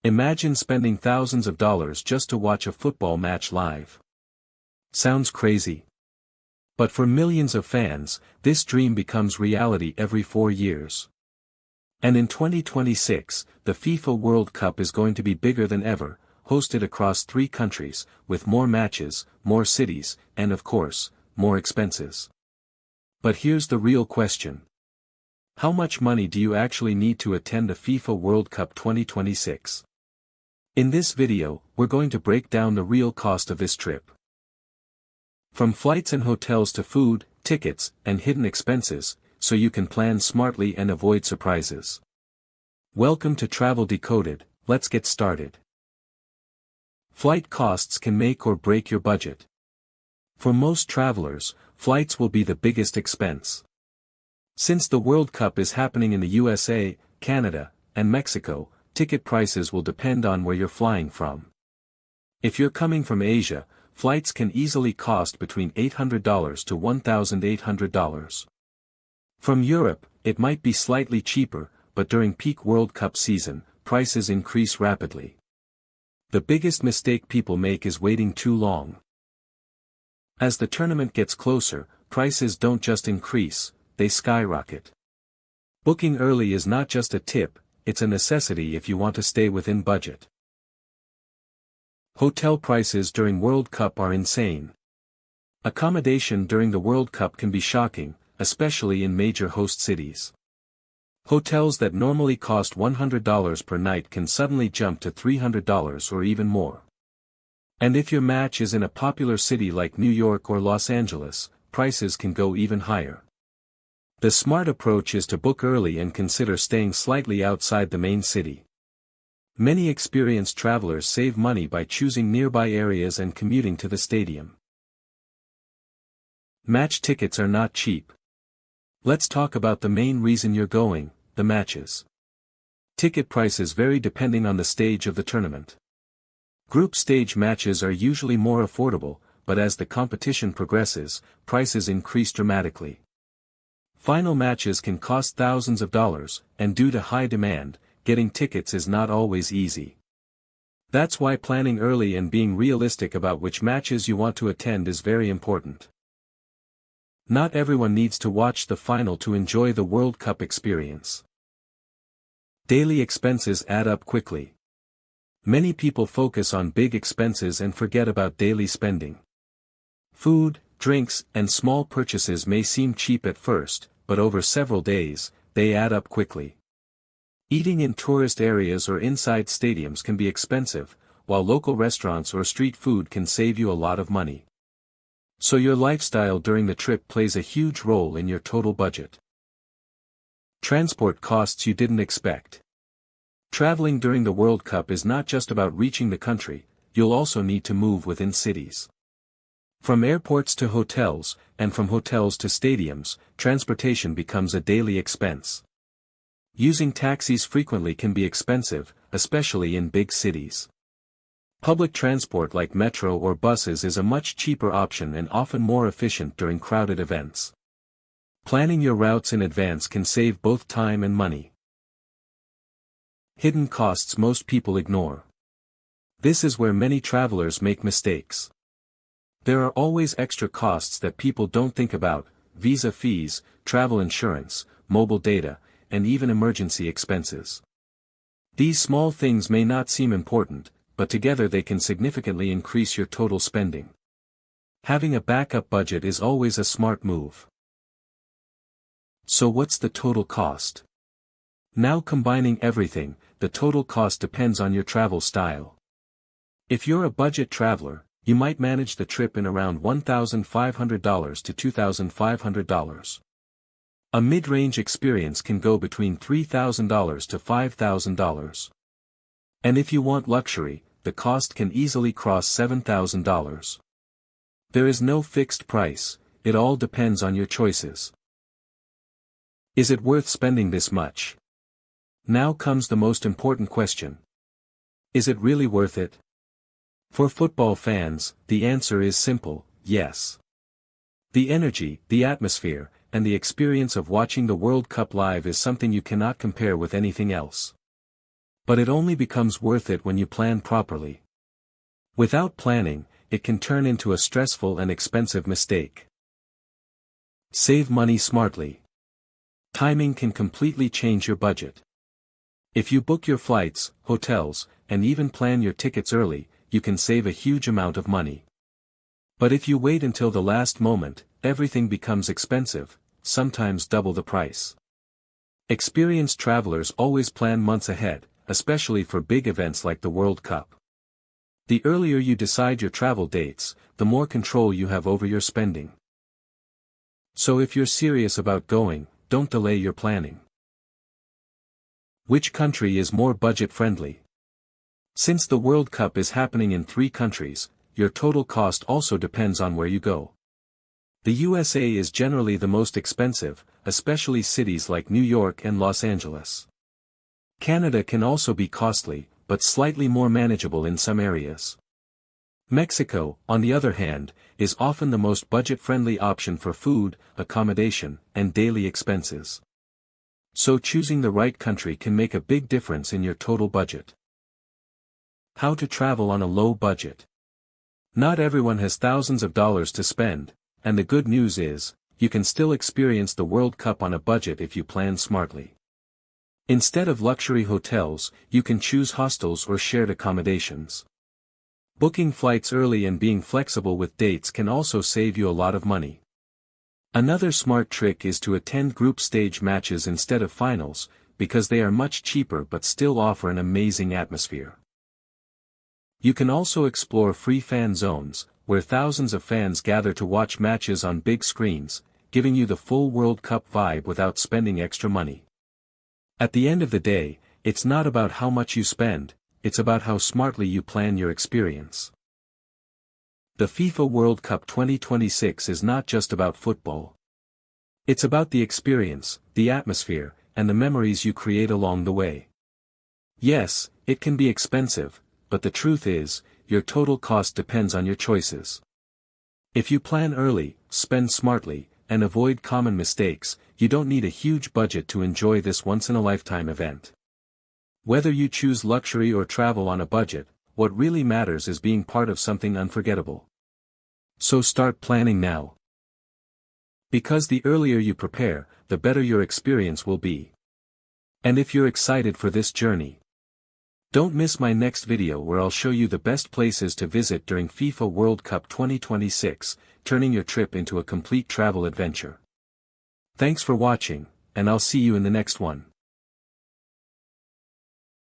Imagine spending thousands of dollars just to watch a football match live. Sounds crazy. But for millions of fans, this dream becomes reality every 4 years. And in 2026, the FIFA World Cup is going to be bigger than ever, hosted across 3 countries, with more matches, more cities, and of course, more expenses. But here's the real question. How much money do you actually need to attend the FIFA World Cup 2026? In this video, we're going to break down the real cost of this trip. From flights and hotels to food, tickets, and hidden expenses, so you can plan smartly and avoid surprises. Welcome to Travel Decoded, let's get started. Flight costs can make or break your budget. For most travelers, flights will be the biggest expense. Since the World Cup is happening in the USA, Canada, and Mexico, ticket prices will depend on where you're flying from. If you're coming from Asia, flights can easily cost between $800 to $1,800. From Europe, it might be slightly cheaper, but during peak World Cup season, prices increase rapidly. The biggest mistake people make is waiting too long. As the tournament gets closer, prices don't just increase, they skyrocket. Booking early is not just a tip, it's a necessity if you want to stay within budget. Hotel prices during World Cup are insane. Accommodation during the World Cup can be shocking, especially in major host cities. Hotels that normally cost $100 per night can suddenly jump to $300 or even more. And if your match is in a popular city like New York or Los Angeles, prices can go even higher. The smart approach is to book early and consider staying slightly outside the main city. Many experienced travelers save money by choosing nearby areas and commuting to the stadium. Match tickets are not cheap. Let's talk about the main reason you're going, the matches. Ticket prices vary depending on the stage of the tournament. Group stage matches are usually more affordable, but as the competition progresses, prices increase dramatically. Final matches can cost thousands of dollars, and due to high demand, getting tickets is not always easy. That's why planning early and being realistic about which matches you want to attend is very important. Not everyone needs to watch the final to enjoy the World Cup experience. Daily expenses add up quickly. Many people focus on big expenses and forget about daily spending. Food, drinks, and small purchases may seem cheap at first, but over several days, they add up quickly. Eating in tourist areas or inside stadiums can be expensive, while local restaurants or street food can save you a lot of money. So your lifestyle during the trip plays a huge role in your total budget. Transport costs you didn't expect. Traveling during the World Cup is not just about reaching the country, you'll also need to move within cities. From airports to hotels, and from hotels to stadiums, transportation becomes a daily expense. Using taxis frequently can be expensive, especially in big cities. Public transport like metro or buses is a much cheaper option and often more efficient during crowded events. Planning your routes in advance can save both time and money. Hidden costs most people ignore. This is where many travelers make mistakes. There are always extra costs that people don't think about: visa fees, travel insurance, mobile data, and even emergency expenses. These small things may not seem important, but together they can significantly increase your total spending. Having a backup budget is always a smart move. So what's the total cost? Now combining everything, the total cost depends on your travel style. If you're a budget traveler, you might manage the trip in around $1,500 to $2,500. A mid-range experience can go between $3,000 to $5,000. And if you want luxury, the cost can easily cross $7,000. There is no fixed price, it all depends on your choices. Is it worth spending this much? Now comes the most important question. Is it really worth it? For football fans, the answer is simple: yes. The energy, the atmosphere, and the experience of watching the World Cup live is something you cannot compare with anything else. But it only becomes worth it when you plan properly. Without planning, it can turn into a stressful and expensive mistake. Save money smartly. Timing can completely change your budget. If you book your flights, hotels, and even plan your tickets early, you can save a huge amount of money. But if you wait until the last moment, everything becomes expensive, sometimes double the price. Experienced travelers always plan months ahead, especially for big events like the World Cup. The earlier you decide your travel dates, the more control you have over your spending. So if you're serious about going, don't delay your planning. Which country is more budget-friendly? Since the World Cup is happening in 3 countries, your total cost also depends on where you go. The USA is generally the most expensive, especially cities like New York and Los Angeles. Canada can also be costly, but slightly more manageable in some areas. Mexico, on the other hand, is often the most budget-friendly option for food, accommodation, and daily expenses. So choosing the right country can make a big difference in your total budget. How to travel on a low budget. Not everyone has thousands of dollars to spend, and the good news is, you can still experience the World Cup on a budget if you plan smartly. Instead of luxury hotels, you can choose hostels or shared accommodations. Booking flights early and being flexible with dates can also save you a lot of money. Another smart trick is to attend group stage matches instead of finals, because they are much cheaper but still offer an amazing atmosphere. You can also explore free fan zones, where thousands of fans gather to watch matches on big screens, giving you the full World Cup vibe without spending extra money. At the end of the day, it's not about how much you spend, it's about how smartly you plan your experience. The FIFA World Cup 2026 is not just about football. It's about the experience, the atmosphere, and the memories you create along the way. Yes, it can be expensive, but the truth is, your total cost depends on your choices. If you plan early, spend smartly, and avoid common mistakes, you don't need a huge budget to enjoy this once-in-a-lifetime event. Whether you choose luxury or travel on a budget, what really matters is being part of something unforgettable. So start planning now. Because the earlier you prepare, the better your experience will be. And if you're excited for this journey, don't miss my next video where I'll show you the best places to visit during FIFA World Cup 2026, turning your trip into a complete travel adventure. Thanks for watching, and I'll see you in the next one.